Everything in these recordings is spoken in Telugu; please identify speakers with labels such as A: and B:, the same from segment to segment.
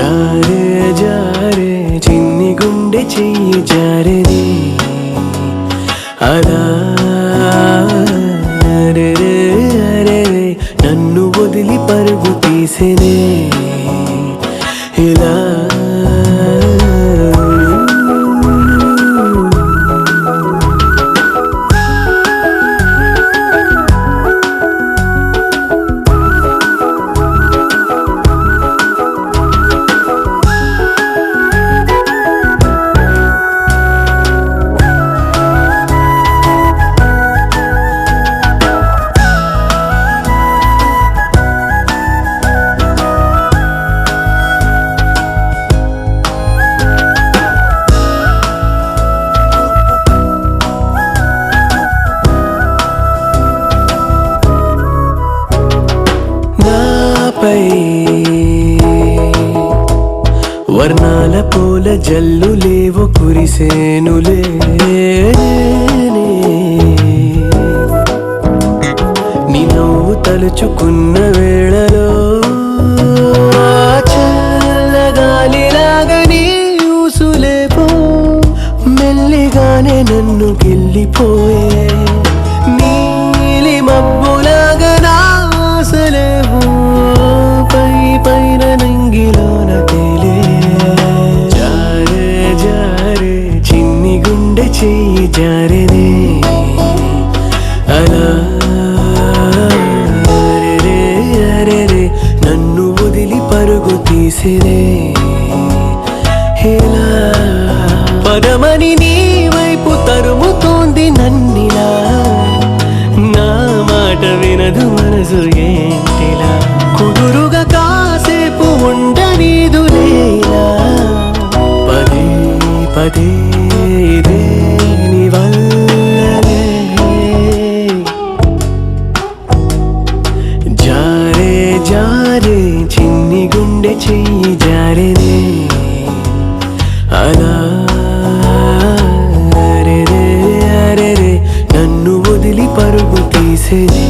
A: జారే జారే చిన్ని గుండె చెయ్యి జారెనే అలా అరెరే అరెరే నన్ను వదిలి పరుగు తీసేనే ఇలా వర్ణాల పూల జల్లు లేవు కురిసేనులే నీ నవ్వు తలుచుకున్న వేళలో చల్లగాలిలాగా నీ ఊసులేపో మెల్లిగానే నన్ను గిల్లిపోయే నీలి మబ్బులాగా నా ఆశలేవో పై పైన నంగిలోన తేలే జారే జారే చిన్ని గుండె చెయ్యి జారెనే అలా అరెరే అరెరే నన్ను వదిలి పరుగు తీసినే ఇలా పదమని నీ వైపు తరుముతోంది నన్నిలా నా మాట వినదు మనసు ఏంటిలా కుదురుగా కాసేపు ఉండనీదులేలా పదే పదే ఇదే నీ వల్లనే జారే జారే చిన్ని గుండె చెయ్యి జారెనే అలా అరెరే అరెరే నన్ను వదిలి పరుగు తీసేనే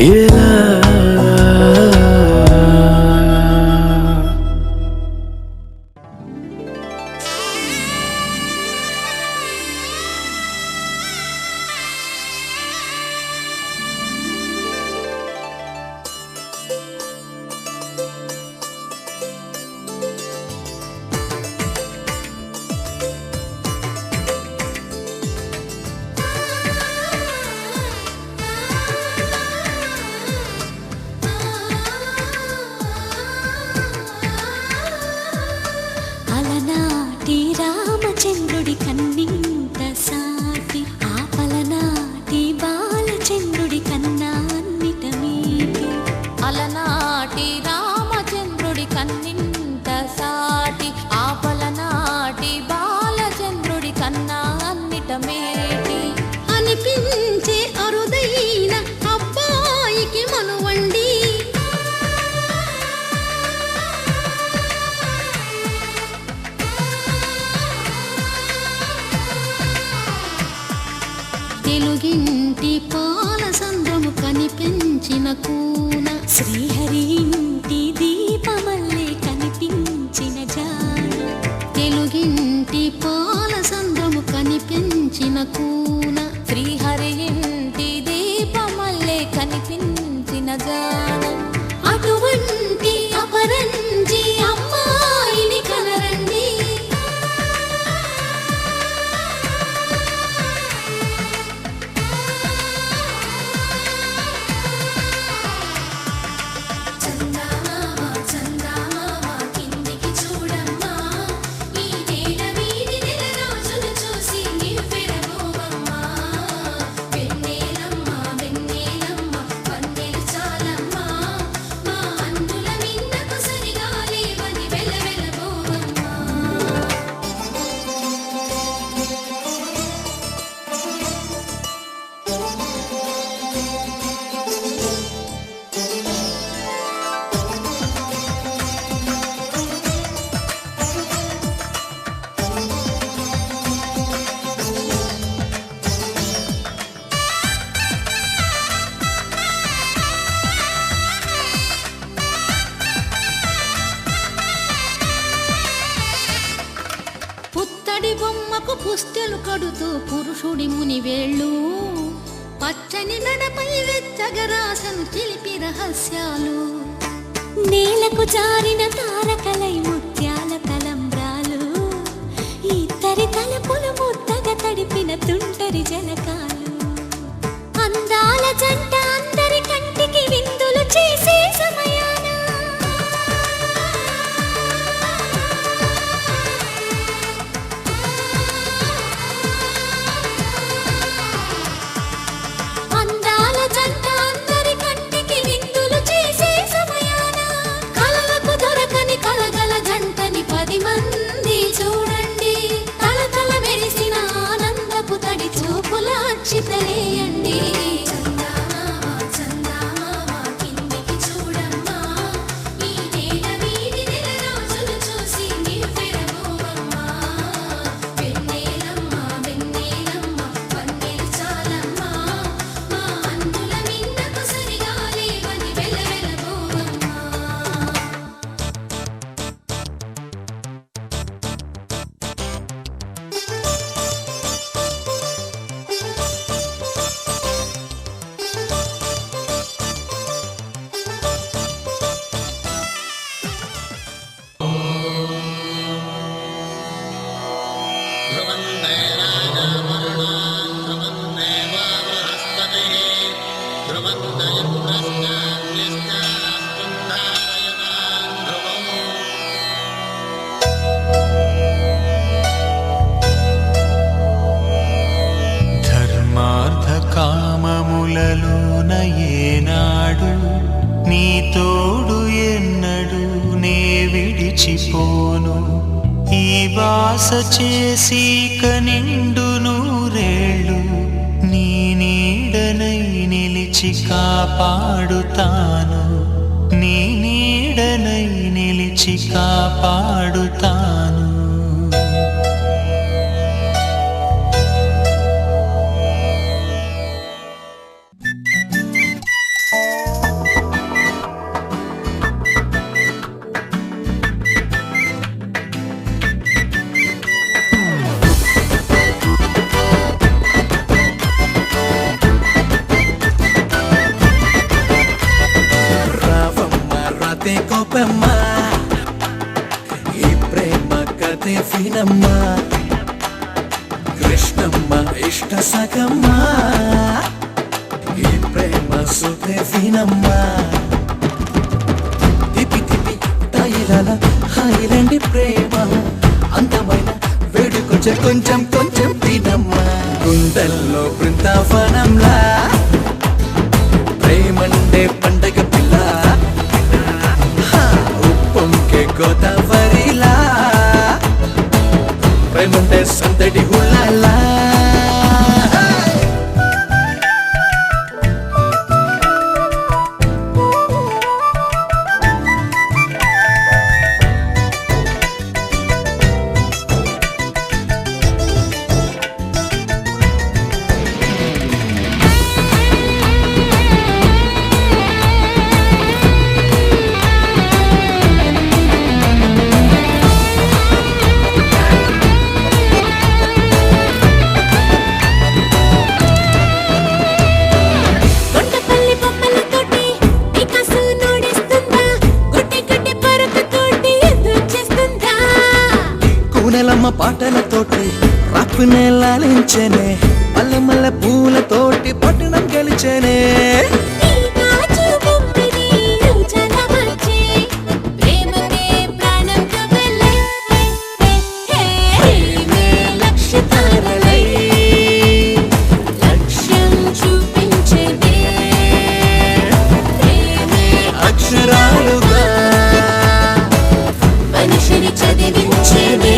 A: ఇలా
B: రామచంద్రుడి కన్నింత సాటి ఆపలనాటి బాలచంద్రుడి కన్నా అన్నిట మీటి అలనాటి రామచంద్రుడి కన్నింత సాటి ఆపలనాటి బాలచంద్రుడి కన్నా అన్నిట మేటి అనిపించే అరుదైన అబ్బాయికి మనువండి తెలుగింటి పాల సంద్రము కనిపించిన కూన శ్రీహరి ఇంటి దీపమల్లే పుత్తడి బొమ్మకు పుస్తెలు కడుతూ పురుషుడి ముని వేళ్ళు పచ్చని మెడపై వెచ్చగరాసను చిలిపి రహస్యాలు నేలకు జారిన తారకలై ముత్యాల తలంబ్రాలు ఇద్దరి తలపులు ముద్దగా తడిపిన తుంటరి జలకాలు అందాల జంట అందరి కంటికి విందులు చేసే సమయాన అందాల జంట అందరి కంటికి విందులు చేసే సమయాన కలలకు దొరకని కలగల జంటని 10 మంది చూడండి తలతల మెరిసిన ఆనందపు తడి చూపుల అక్షితలేయండి
C: ధర్మార్థ కామములలోన ఏనాడు నీ తోడు ఎన్నడు నే విడిచిపోను ఈ వాస చేసి కనిండు నూరేళ్ళు నీ నీడనై నిలిచి కాపాడుతాను నీ నీడనై నిలిచి కాపాడుతాను
A: కోపమ్మ ఈ ప్రేమ కథే ఫినమ్మ కృష్ణమ్మ ఇష్ట సగమ్మ ఈ ప్రేమ సుధే ఫినమ్మ తిప్పి తిప్పి తైలల హాయిలండి ప్రేమ అందమైన వేడుకొచ్చే కొంచెం కొంచెం తినమ్మ గుండెల్లో బృందావనంలా ప్రేమండే పండగ పిల్ల గోదావరిలా ప్రేమంటే సందడి హుల్లాలా నెలమ్మ పాటలతోటి రాక్కునే లాలించేనే మల్లె మల్లె పూలతోటి పట్టణం గెలిచేనే అక్షరాలుగా మనిషిని చదివించేనే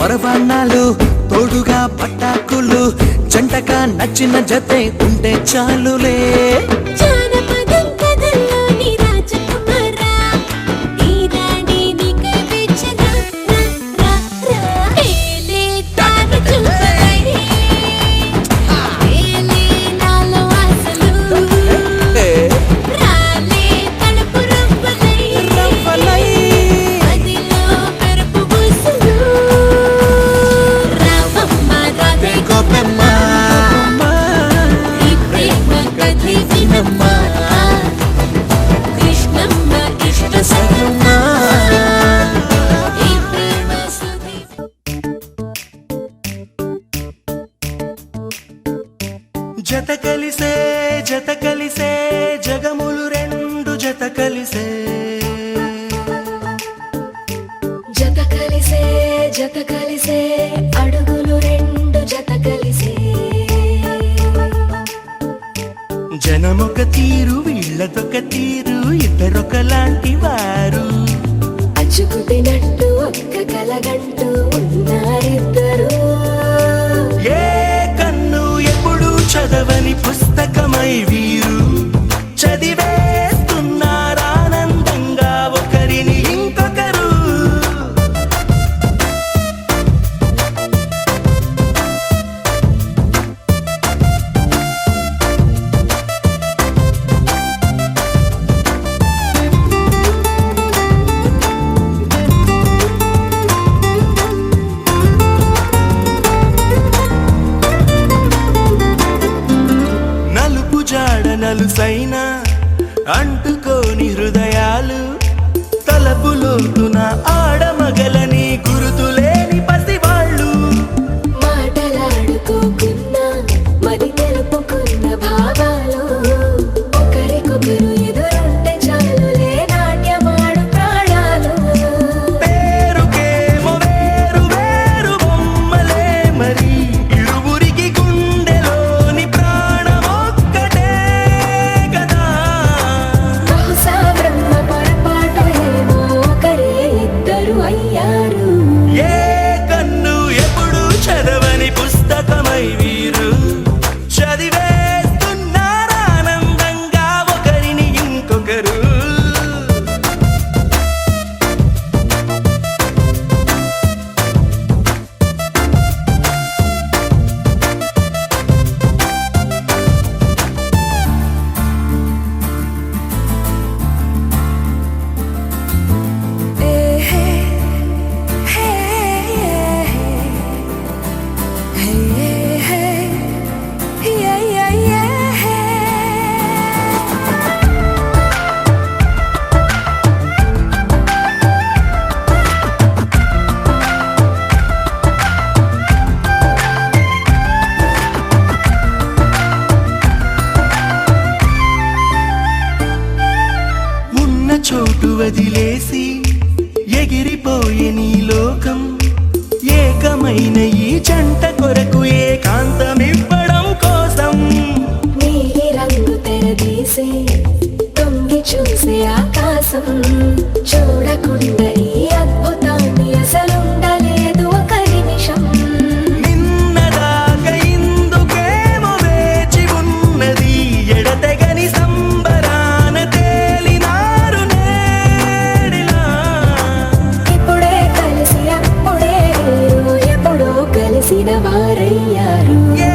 A: పరవాణాలు తోడుగా పటాకులు జంటగా నచ్చిన జతే ఉంటే చాలులే.
B: జానపదం కథల్లోని రాజకుమారా, ఈ రాణి నీకై వేచనా, రా, రా, రా. ఏలే తాను చూపలై, ఏలే నాలో ఆశలు, రాలే తడుపు రవ్వలై, మదిలో మెరుపు బుసలు. రామమ్మ రాధే
A: గోపెమ్మ
B: ఈ ప్రేమ కథే వినమ్మా, కృష్ణమ్మ ఇష్ట సఖమ్మా, ఈ ప్రేమ సుధి.
A: జత కలిసే జగములు రెండు జత కలిసే.
B: జత కలిసే అడుగులు రెండు జత కలిసే.
A: జనమొక తీరు వీళ్ళదొక తీరు ఇద్దరొకలాంటి వారు.
B: అచ్చుకుతినట్టు ఒక్క కలగంటూ ఉన్నారిద్దరు.
A: ఏ కన్ను ఎప్పుడు చదవని పుస్తకమై వీరు చదివేస్తున్నారానందంగా ఒకరిని ఇంకొకరు. నలుపు జాడ నలుసైన అంటుకోని హృదయాలు, తలపులోతున ఆడమగలని గురుతులేని పసివాళ్ళు.
B: మాటలాడుకోకున్నా మరి తెలుపుకున్న భావాలు, ఒకరికొకరు ఎదురుంటే చాలులే నాట్యమాడు ప్రాణాలు.
A: పేరుకేమో వేరు వేరు బొమ్మలే మరి ఇరువురికి గుండెలోని ప్రాణమొక్కటే కదా.
B: బహుశా బ్రహ్మ పొరపాటు ఏమో ఒకరే ఇద్దరు అయ్యారు.
A: ఏ కన్ను ఎప్పుడు చదవని పుస్తకమై వీరు చదివేస్తున్నారానందంగా ఒకరిని ఇంకొకరు. ఉన్న చోటు వదిలేసి ఎగిరిపోయే నీ లోకం, ఏకమైన ఈ జంట కొరకు ఏకాంతమివ్వడం కోసం.
B: నీలి రంగు తెరదీసే తొంగి చూసే ఆకాశం, చూడకుండా ఈ అద్భుతాన్ని అసలుండలేదు ఒక నిమిషం.
A: నిన్నదాకా ఇందుకేమో వేచి ఉన్నది, ఎడతెగని సంబరాన తేలినారు నేడిలా.
B: ఇప్పుడే కలిసి అప్పుడే వీరు ఎప్పుడో కలిసిన వారయ్యారు.
A: ఏ